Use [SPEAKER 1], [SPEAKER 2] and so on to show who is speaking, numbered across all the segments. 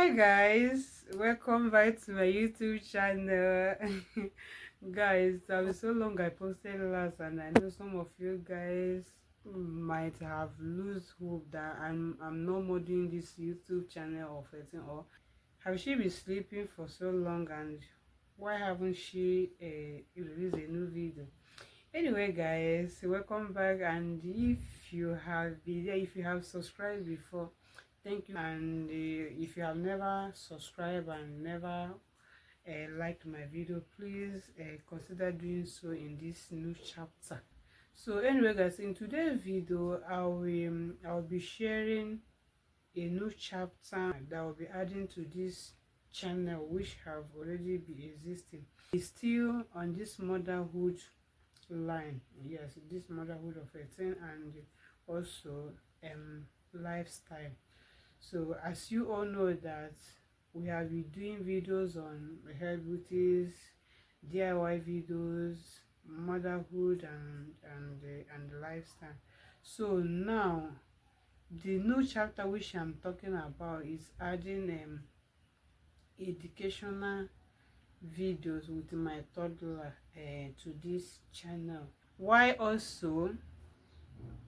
[SPEAKER 1] Hi guys, welcome back to my YouTube channel. Guys, that was so long I posted last, and I know some of you guys might have lose hope that I'm no more doing this YouTube channel or anything, or have she been sleeping for so long, and why haven't she released a new video? Anyway guys, welcome back, and if you have been there, if you have subscribed before, thank you. And if you have never subscribed and never liked my video, please consider doing so in this new chapter. So anyway guys, in today's video I'll be sharing a new chapter that will be adding to this channel, which have already been existing. It's still on this motherhood line. Yes, this motherhood of a teen, and also lifestyle. So as you all know that we have been doing videos on hair beauties, DIY videos, motherhood, and lifestyle. So now the new chapter which I'm talking about is adding educational videos with my toddler to this channel. Why also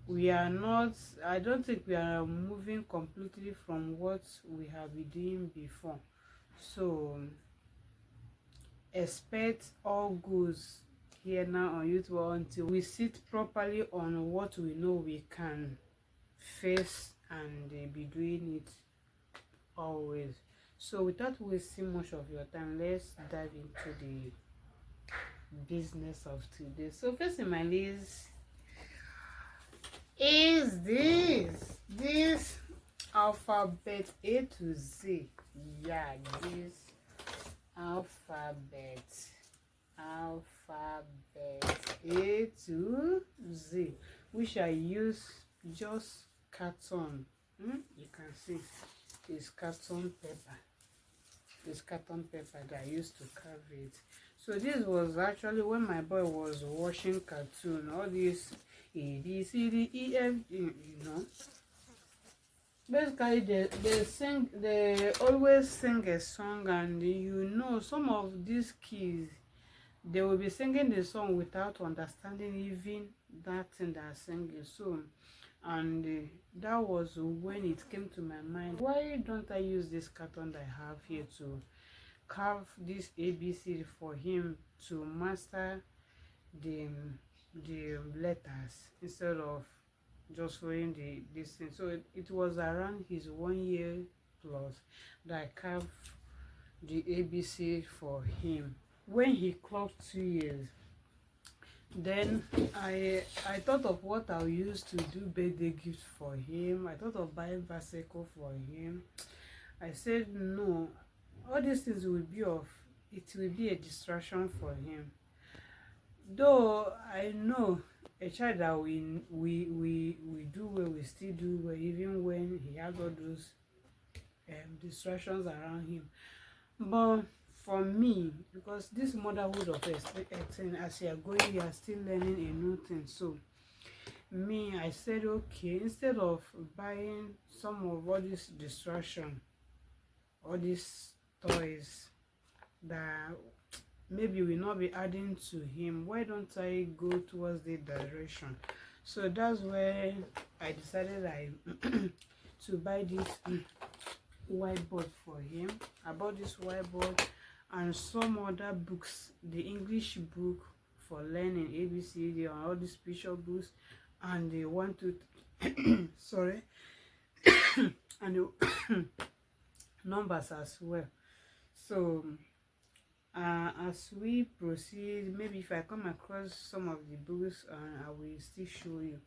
[SPEAKER 1] we are not, I don't think we are moving completely from what we have been doing before. So expect all goes here now on YouTube until we sit properly on what we know we can face and be doing it always. So without wasting much of your time, let's dive into the business of today. So first in my list is this alphabet A to Z. Yeah, this alphabet A to Z, which I use just carton. You can see it's carton paper. This carton paper that I used to carve it. So this was actually when my boy was watching cartoon, all these A B C D E F G, you know. Basically they always sing a song, and you know some of these kids, they will be singing the song without understanding even that thing they're singing. So and that was when it came to my mind, why don't I use this carton that I have here to carve this ABC for him to master the letters instead of just following this thing. So it was around his 1 year plus that I carved the ABC for him. When he clocked 2 years, then I thought of what I'll use to do birthday gift for him. I thought of buying bicycle for him. I said no, all these things will be a distraction for him. Though I know a child that we do well, we still do well even when he has all those distractions around him. But for me, because this motherhood of a thing, as you are going, you are still learning a new thing. So me, I said okay, instead of buying some of all this distraction, all these toys that maybe will not be adding to him, why don't I go towards the direction? So that's where I decided to buy this whiteboard for him. I bought this whiteboard and some other books, the English book for learning ABCD, and all these picture books, and they want to sorry and the numbers as well. So as we proceed, maybe if I come across some of the books, I will still show you,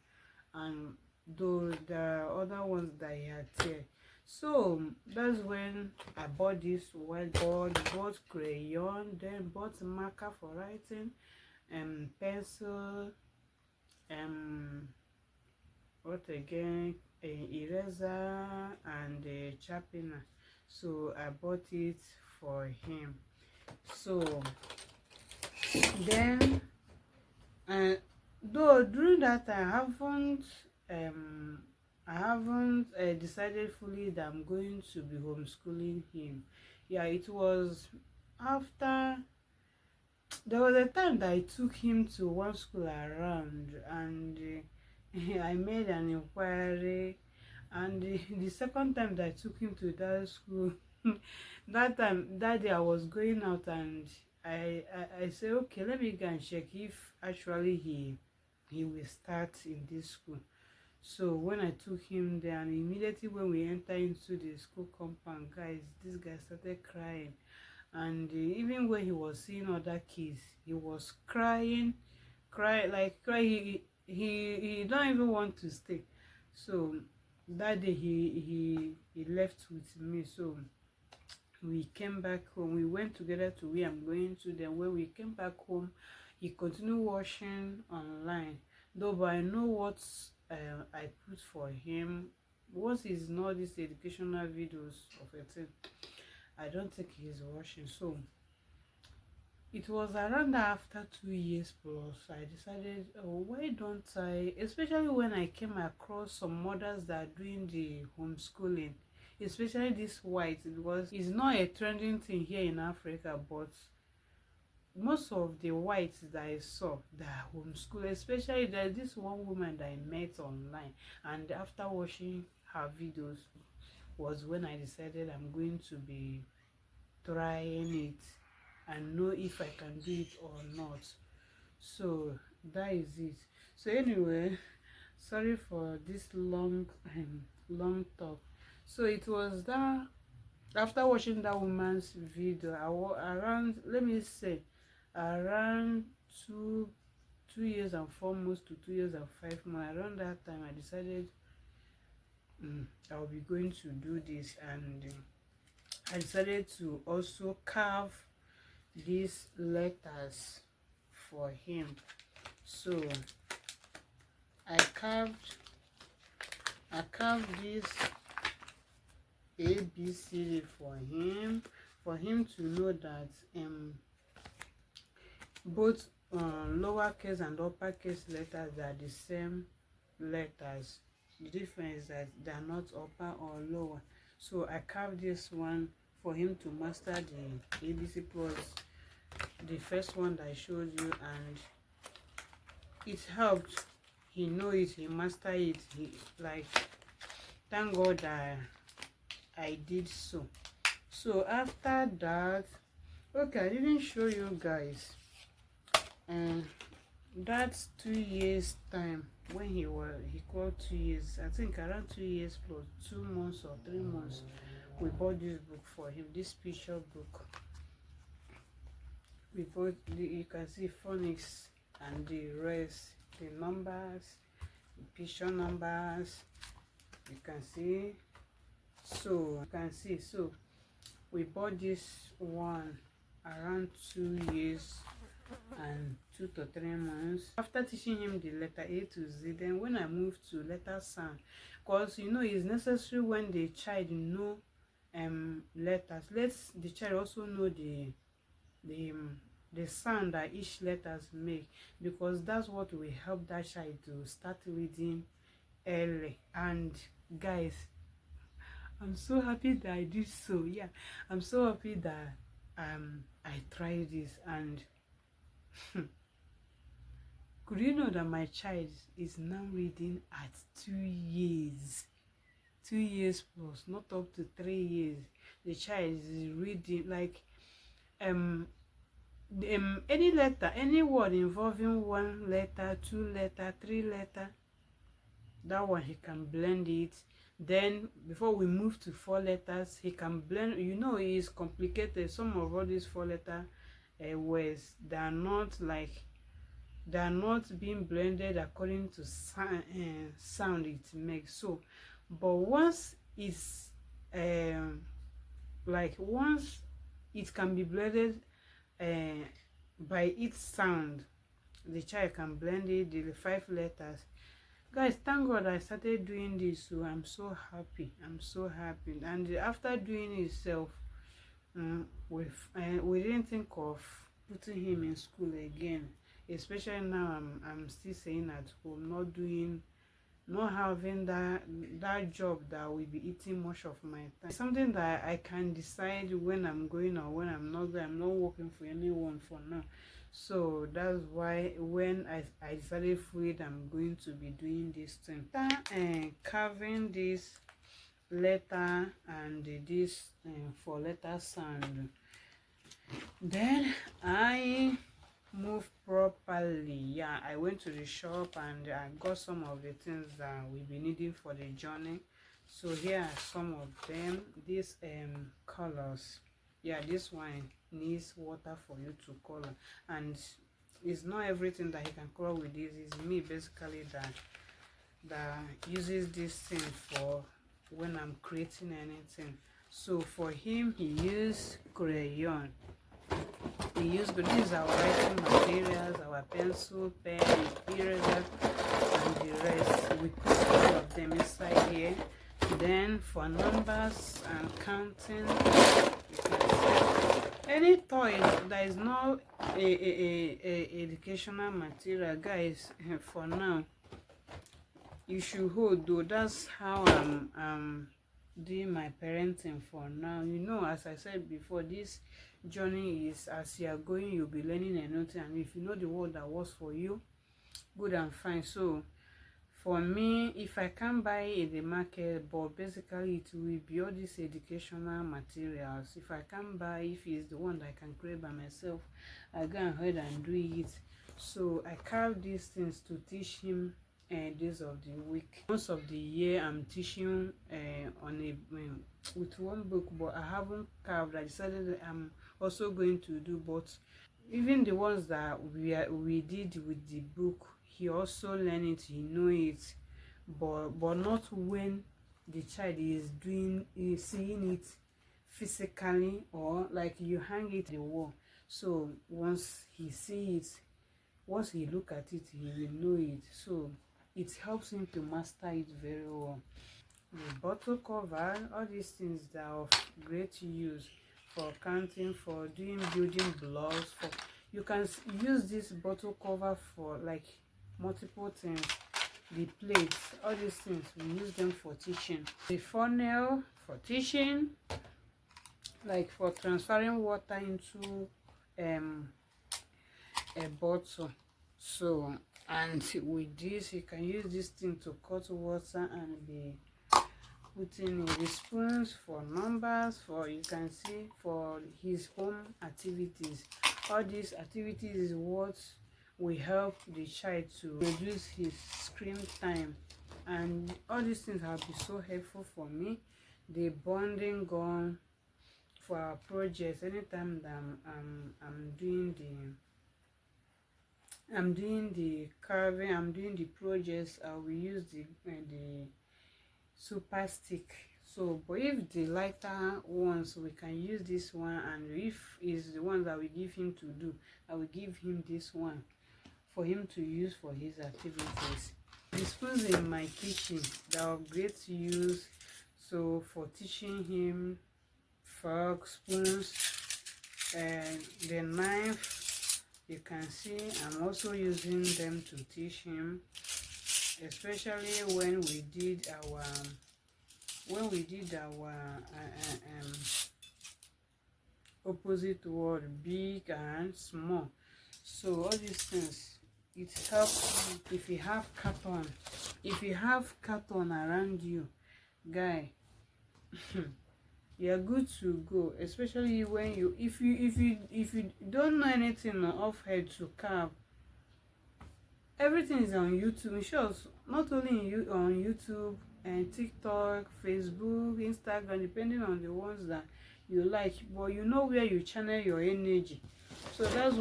[SPEAKER 1] and though the other ones that I had here. So that's when I bought this whiteboard, bought crayon, then bought marker for writing, pencil, what again, a eraser, and a sharpener. So I bought it for him. So then though during that I haven't I haven't decided fully that I'm going to be homeschooling him. Yeah, it was after there was a time that I took him to one school around, and I made an inquiry. And the second time that I took him to that school, that day I was going out, and I said, okay, let me go and check if actually he will start in this school. So when I took him there, and immediately when we entered into the school compound, guys, this guy started crying. And even when he was seeing other kids, he was crying, he don't even want to stay. So that day he left with me. So we came back home. We went together to where I'm going to. Then when we came back home, he continued watching online. Though, but I know what I put for him. Once he's not these educational videos of a thing, I don't think he's watching. So it was around after 2 years plus, I decided, oh, why don't I, especially when I came across some mothers that are doing the homeschooling, especially this white, because it's not a trending thing here in Africa, but most of the whites that I saw that homeschool, especially there's this one woman that I met online, and after watching her videos was when I decided I'm going to be trying it and know if I can do it or not. So that is it. So anyway, sorry for this long talk. So it was that after watching that woman's video, around, let me say, around two years and 4 months to 2 years and 5 months, around that time I decided I'll be going to do this. And I decided to also carve these letters for him. So I carved this ABCD for him to know that both lowercase and uppercase letters are the same letters. The difference is that they are not upper or lower. So I carved this one for him to master the ABC plus the first one that I showed you, and it helped. He know it, he mastered it. He, like, thank God that I did so. So after that, okay, I didn't show you guys. And that's 2 years time when he called 2 years. I think around 2 years plus 2 months or 3 months. We bought this book for him, this picture book. We bought you can see phonics and the rest, the numbers, the picture numbers. You can see. So you can see. So we bought this one around 2 years and 2 to 3 months after teaching him the letter A to Z. Then when I moved to letter sound, because you know it's necessary when the child know letters, let the child also know the sound that each letters make, because that's what will help that child to start reading early. And guys, I'm so happy that I did so. Yeah, I'm so happy that I tried this. And could you know that my child is now reading at 2 years? 2 years plus, not up to 3 years. The child is reading like any letter, any word involving 1 letter, 2 letter, 3 letter, that one he can blend it. Then before we move to 4 letters, he can blend. You know, it is complicated. Some of all these 4 letter words, they are not being blended according to sound it makes. So but once it's once it can be blended by its sound, the child can blend it, the 5 letters. Guys, thank God I started doing this. So I'm so happy. And after doing it self, we didn't think of putting him in school again, especially now I'm still staying at home, not doing not having that job that will be eating much of my time. Something that I can decide when I'm going or when I'm not going. I'm not working for anyone for now. So that's why when I decided fully I'm going to be doing this thing. And carving this letter and this for letter sound, then I move properly. Yeah, I went to the shop and I got some of the things that we'll be needing for the journey. So here are some of them. These colors, yeah, this one needs water for you to color, and it's not everything that he can color with this. It's me basically that uses this thing for when I'm creating anything. So for him, he used crayon. We use these are our writing materials, our pencil, pen, eraser, and the rest. We put all of them inside here. Then for numbers and counting, you can see any toy that is not a educational material, guys. For now, you should hold though. That's how I'm doing my parenting for now. You know, as I said before, this journey is as you are going, you'll be learning a new thing, and if you know the word that works for you, good and fine. So for me, if I can't buy in the market, but basically it will be all these educational materials. If I can't buy, if it's the one that I can create by myself, I go ahead and do it. So I carve these things to teach him days of the week. Most of the year I'm teaching on a with one book, but I haven't carved. I decided that I'm also going to do both. Even the ones that we did with the book, he also learned it, he know it, but not when the child is seeing it physically, or like you hang it on the wall. So once he see it, once he look at it, he will know it. So it helps him to master it very well. The bottle cover, all these things that are of great use for counting, for doing building blocks. For you can use this bottle cover for like multiple things. The plates, all these things, we use them for teaching. The funnel for teaching, like for transferring water into a bottle. So, and with this you can use this thing to cut water and be putting in the spoons for numbers, for you can see for his home activities. All these activities is what will help the child to reduce his screen time, and all these things have been so helpful for me. The bonding gum for our projects, anytime that I'm doing the carving, I'm doing the projects, I will use the super stick. So but if the lighter ones, we can use this one, and if is the one that we give him to do, I will give him this one for him to use for his activities. The spoons in my kitchen, they are great to use, so for teaching him, fork, spoons, and the knife, you can see I'm also using them to teach him, especially when we did our opposite word, big and small. So all these things, it helps. If you have carton around you, guy, you're good to go. Especially when if you don't know anything off head to carve, everything is on YouTube. It shows not only on YouTube and TikTok, Facebook, Instagram, depending on the ones that you like, but you know where you channel your energy. So that's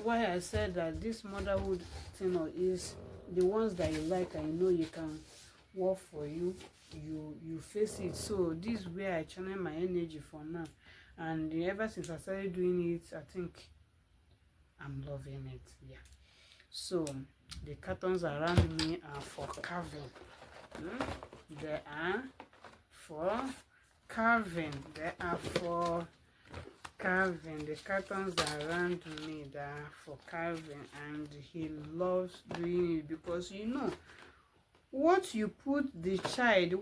[SPEAKER 1] why I said that this motherhood thing is the ones that you like and you know you can work for you, you face it. So this is where I channel my energy for now, and ever since I started doing it, I think I'm loving it. Yeah. So the cartons around me are for carving. They are for carving. They are for carving. The cartons around me, they are for carving, and he loves doing it because you know what you put the child,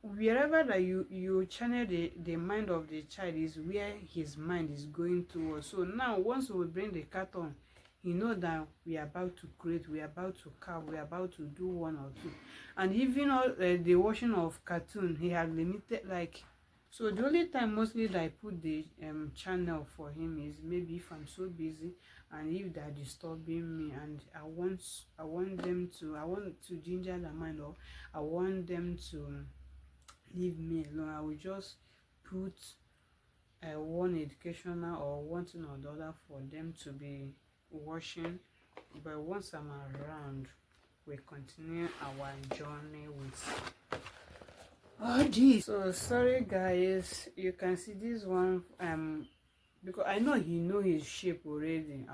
[SPEAKER 1] wherever that you channel the mind of the child is where his mind is going towards. So now once we bring the carton, you know that we are about to create, we are about to carve, we are about to do one or two. And even all the watching of cartoon, he had limited, like, so the only time mostly that I put the channel for him is maybe if I'm so busy and if they're disturbing me and I want to ginger their mind, or I want them to leave me alone, I will just put one educational or one thing or the other for them to be watching. But once I'm around, we continue our journey with all this. So sorry guys, you can see this one because I know he know his shape already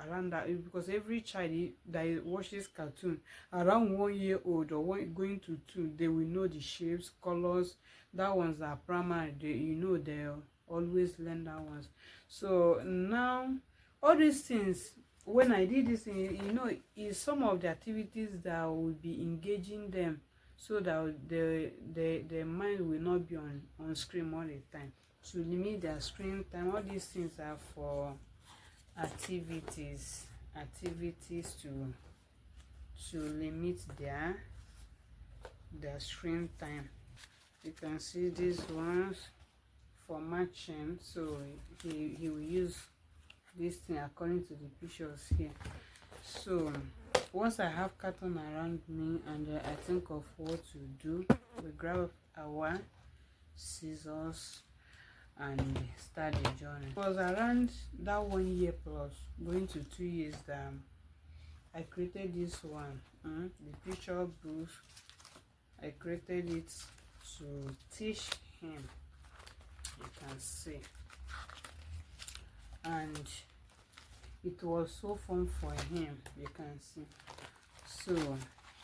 [SPEAKER 1] around that, because every child that watches cartoon around 1 year old or one going to 2, they will know the shapes, colors. That ones are primary, they, you know, they always learn that ones. So now all these things, when I did this thing, you know, is some of the activities that will be engaging them, so that the mind will not be on screen all the time, to limit their screen time. All these things are for activities to limit their screen time. You can see these ones for matching, so he will use this thing according to the pictures here. So once I have carton around me and I think of what to do, we grab our scissors and start the journey. It was around that 1 year plus, going to 2 years, that I created this one, the picture booth. I created it to teach him, you can see, and it was so fun for him, you can see. So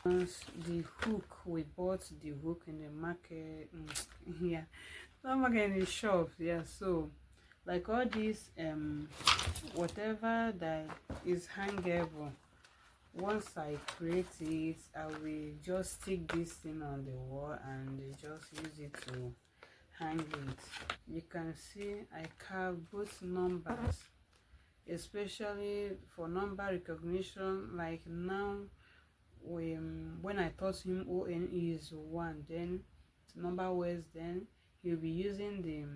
[SPEAKER 1] once the hook, we bought the hook in the market, yeah, not market, in the shop, yeah. So like all this whatever that is hangable, once I create it, I will just stick this thing on the wall and just use it to hang it. You can see I carve both numbers, especially for number recognition. Like now, when I taught him ONE is 1, then number words, then he'll be using the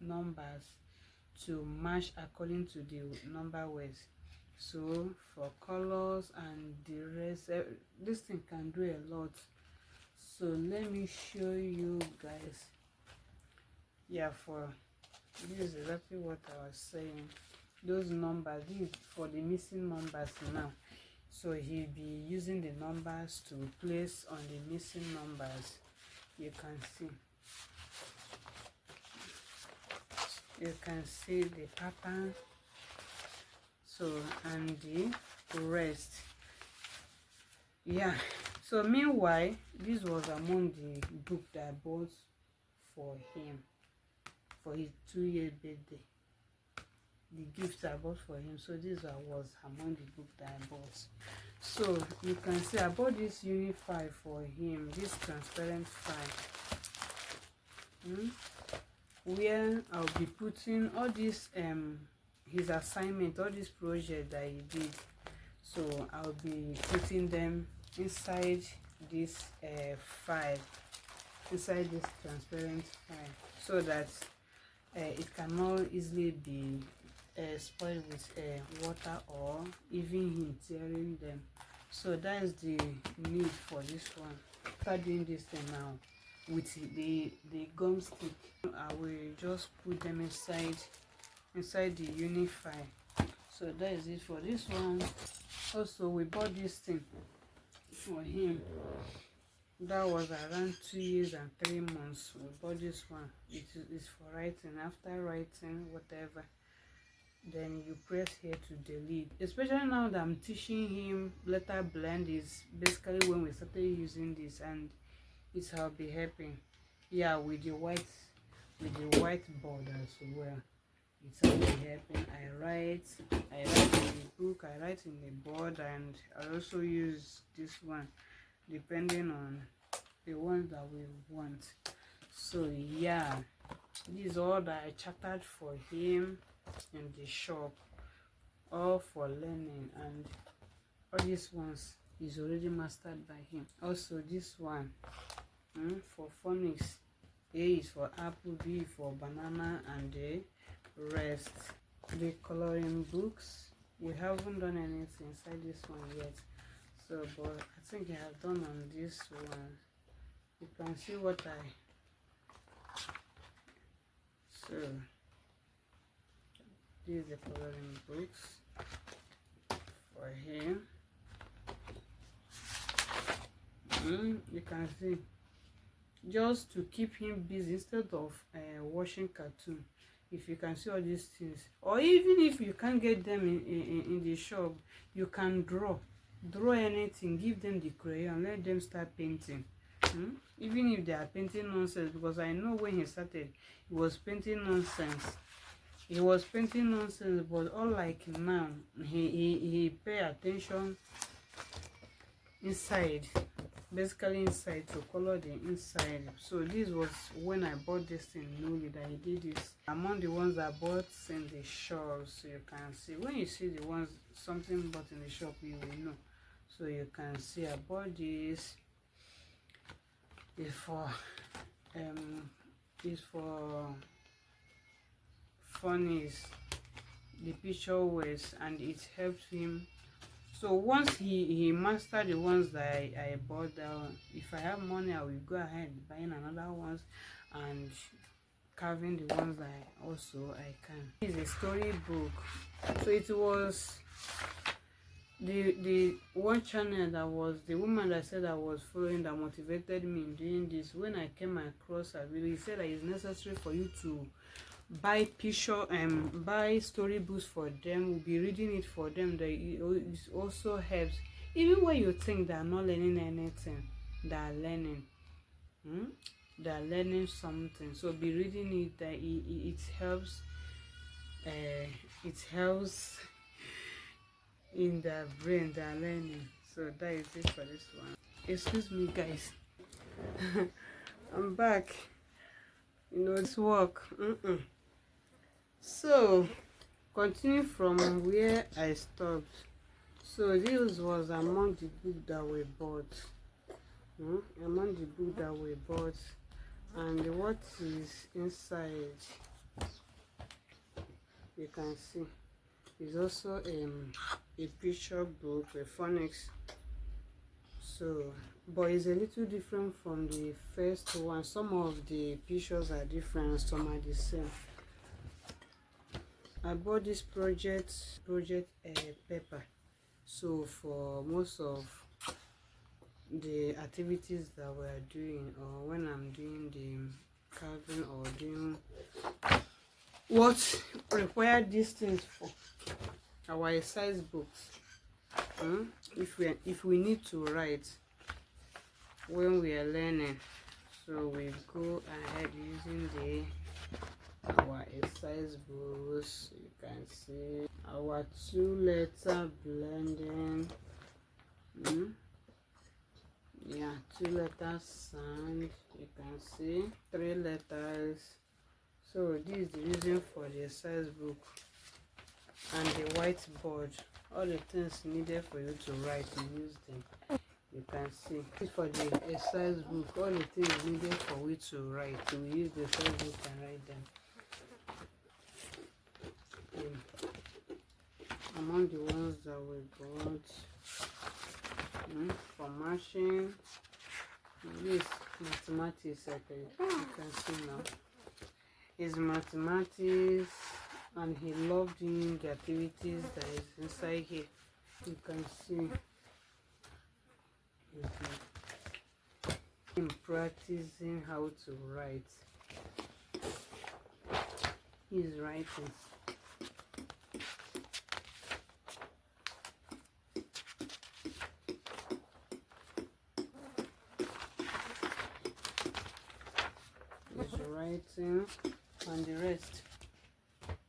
[SPEAKER 1] numbers to match according to the number words. So for colors and the rest, this thing can do a lot. So let me show you guys. Yeah, for this is exactly what I was saying. Those numbers, these for the missing numbers now. So he'll be using the numbers to place on the missing numbers. You can see the pattern. So and the rest, yeah. So meanwhile, this was among the book that I bought for him for his 2-year birthday. The gifts I bought for him. So this was among the book that I bought. So you can see I bought this Unify for him, this transparent file, where I'll be putting all this his assignment, all this project that he did. So I'll be putting them inside this file, inside this transparent file, so that it cannot easily be spoiled with water or even him tearing them. So that is the need for this one. Start doing this thing now with the gum stick. I will just put them inside the Unify. So that is it for this one. Also, we bought this thing for him. That was around 2 years and 3 months. We bought this one. It is for writing. After writing whatever, then you press here to delete. Especially now that I'm teaching him letter blend, is basically when we started using this, and it will be helping. Yeah, with the whiteboard as well. It's will be helping. I write in the book, I write in the board, and I also use this one depending on the ones that we want. So yeah, this is all that I chatted for him in the shop, all for learning, and all these ones is already mastered by him. Also this one for phonics, A is for apple, B for banana, and the rest. The coloring books, we haven't done anything inside this one yet, so but I think I have done on this one. You can see what so this is the coloring books for him. You can see, just to keep him busy instead of watching cartoon. If you can see all these things, or even if you can't get them in the shop, you can draw anything, give them the crayon, let them start painting. Even if they are painting nonsense, because I know when he started he was painting nonsense, but unlike now, he pay attention inside, basically inside, to color the inside. So this was when I bought this thing newly that I did this. Among the ones I bought in the shop, so you can see, when you see the ones something bought in the shop, you will know. So you can see I bought this is for funnies, the picture words, and it helps him. So once he mastered the ones that I bought down, if I have money, I will go ahead buying another ones and carving the ones that I can. This is a story book. So it was the one channel that was the woman that said I was following that motivated me in doing this. When I came across her video, he said that it's necessary for you to buy picture and buy storybooks for them. We'll be reading it for them. That it also helps, even when you think they are not learning anything, they are learning. They are learning something. So be reading it. That it helps. It helps in their brain. They are learning. So that is it for this one. Excuse me, guys. I'm back. You know, it's work. So continue from where I stopped. So this was among the book that we bought. Among the book that we bought, and what is inside, you can see, is also a picture book, a phonics. So but it's a little different from the first one. Some of the pictures are different, some are the same. I bought this project paper, so for most of the activities that we are doing, or when I'm doing the carving or doing what require these things for our exercise books, if we need to write when we are learning, so we go ahead using our exercise books. You can see our 2-letter blending, 2-letter sound. You can see 3 letters. So this is the reason for the exercise book and the whiteboard. All the things needed for you to write, you use them. You can see for the exercise book, all the things needed for you to write, so we use the exercise book and write them. Among the ones that we got for matching, this mathematics, you can see now, is mathematics, and he loved doing the activities that is inside here. You can see him practicing how to write. He's writing. And the rest,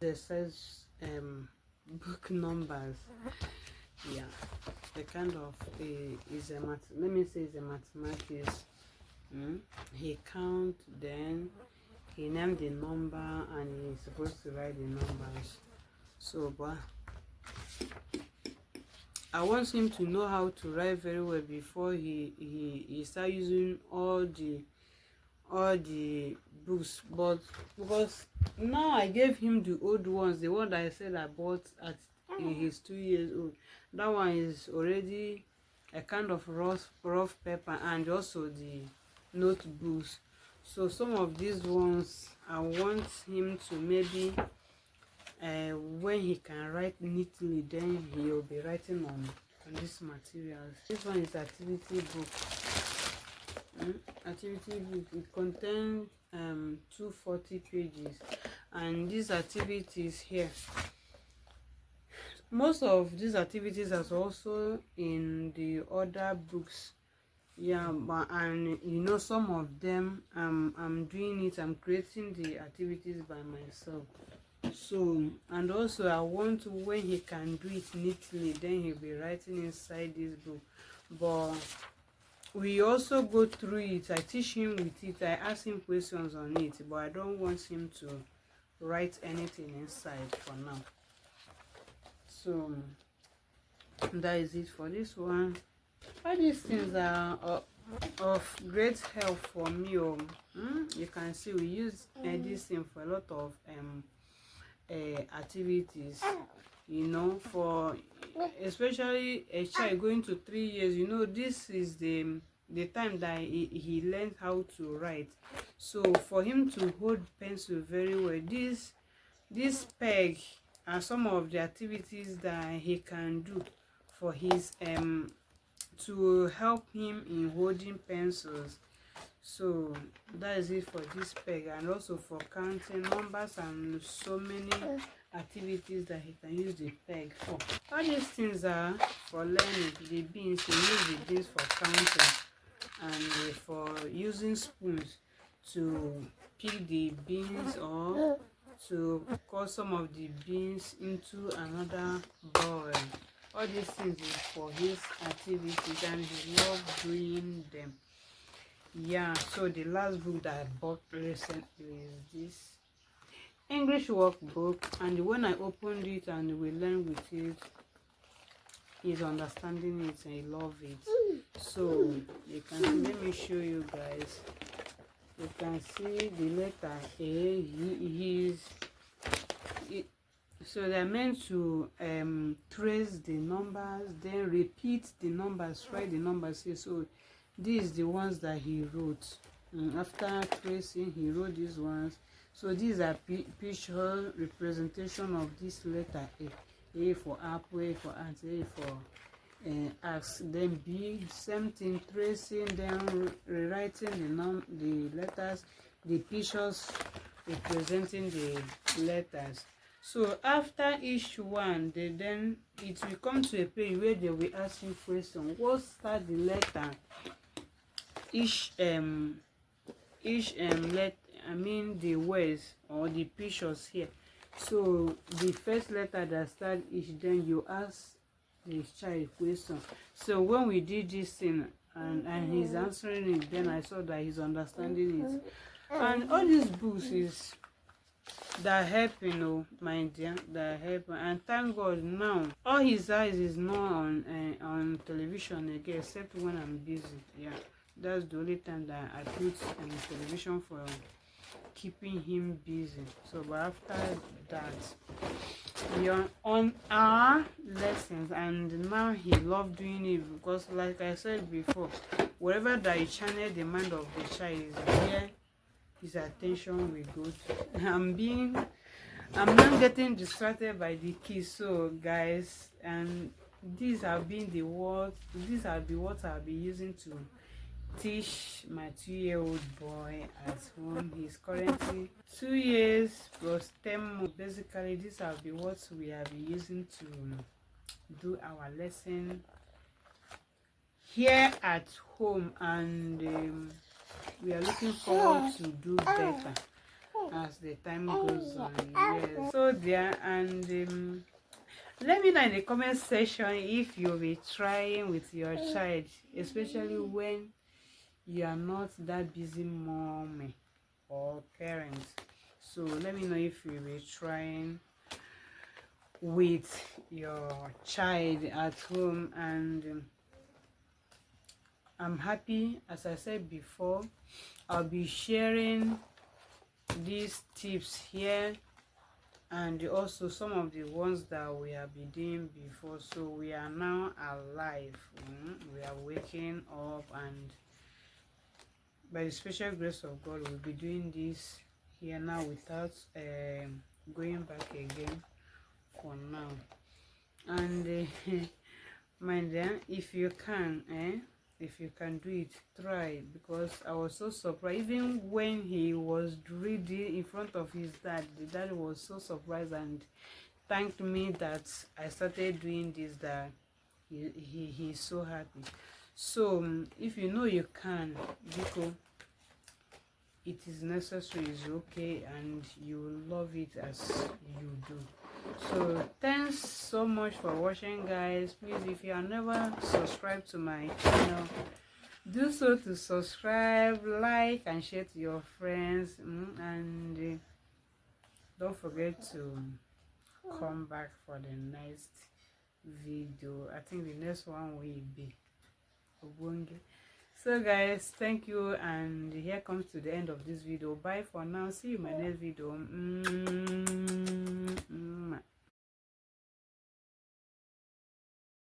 [SPEAKER 1] the says book numbers. a kind of is a let me say is a mathematics. He count, then he named the number, and he's supposed to write the numbers. So but I want him to know how to write very well before he start using all the books. But because now I gave him the old ones, the one that I said I bought at in his 2 years old. That one is already a kind of rough paper, and also the notebooks. So some of these ones I want him to maybe when he can write neatly, then he will be writing on these materials. This one is activity book. Activity book, it contains 240 pages, and these activities here, most of these activities are also in the other books. Yeah, but and you know, some of them I'm doing it, I'm creating the activities by myself. So, and also I want to, when he can do it neatly, then he'll be writing inside this book. But we also go through it, I teach him with it, I ask him questions on it, but I don't want him to write anything inside for now. So that is it for this one. All these things are of great help for me. You can see we use this thing for a lot of activities, you know, for especially a child going to 3 years. You know, this is the time that he learned how to write. So for him to hold pencil very well, this peg are some of the activities that he can do for his to help him in holding pencils. So that is it for this peg, and also for counting numbers and so many activities that he can use the peg for. All these things are for learning. The beans, he use the beans for counting, and for using spoons to pick the beans or to cut some of the beans into another bowl. All these things is for his activities, and he loves doing them. Yeah, so the last book that I bought recently is this English workbook, and when I opened it and we learn with it, he's understanding it and he loves it. So you can see, let me show you guys. You can see the letter A. So they're meant to trace the numbers, then repeat the numbers, write the numbers here. So these are the ones that he wrote. After tracing, he wrote these ones. So these are picture representation of this letter A. A for apple, A for ant, A for axe. Then B, same thing, tracing, then rewriting the letters, the pictures representing the letters. So after each one, then it will come to a page where they will ask you question. What start the letter? Each let I mean the words or the pictures here. So the first letter that start each, then you ask the child question. So when we did this thing and he's answering it, then I saw that he's understanding it. And all these books is that help, you know, my dear, that help. And thank God now all his eyes is not on television again, except when I'm busy. Yeah, that's the only time that I put television for keeping him busy. So but after that, we are on our lessons, and now he loves doing it because, like I said before, wherever that you channel the mind of the child is where his attention will go to. I'm not getting distracted by the kids. So guys, and these have been the words, these are the words I'll be using to teach my 2-year-old boy at home. He's currently 2 years plus 10 months. Basically, these are the words we have been using to do our lesson here at home, and we are looking forward to do better as the time goes on. Yes. So there, and Let me know in the comment section if you'll be trying with your child, especially when you are not that busy mommy or parent. So let me know if you'll be trying with your child at home. And I'm happy, as I said before, I'll be sharing these tips here and also some of the ones that we have been doing before. So we are now alive. We are waking up, and by the special grace of God, we'll be doing this here now without going back again for now. And mind them, if you can, if you can do it, try, because I was so surprised. Even when he was reading in front of his dad, the dad was so surprised and thanked me that I started doing this, that he's so happy. So if you know you can, because it is necessary, it's okay, and you will love it as you do. So thanks so much for watching, guys. Please, if you are never subscribed to my channel, do so to subscribe, like and share to your friends, and don't forget to come back for the next video. I think the next one will be Obonge. So guys, thank you, and here comes to the end of this video. Bye for now. See you in my next video.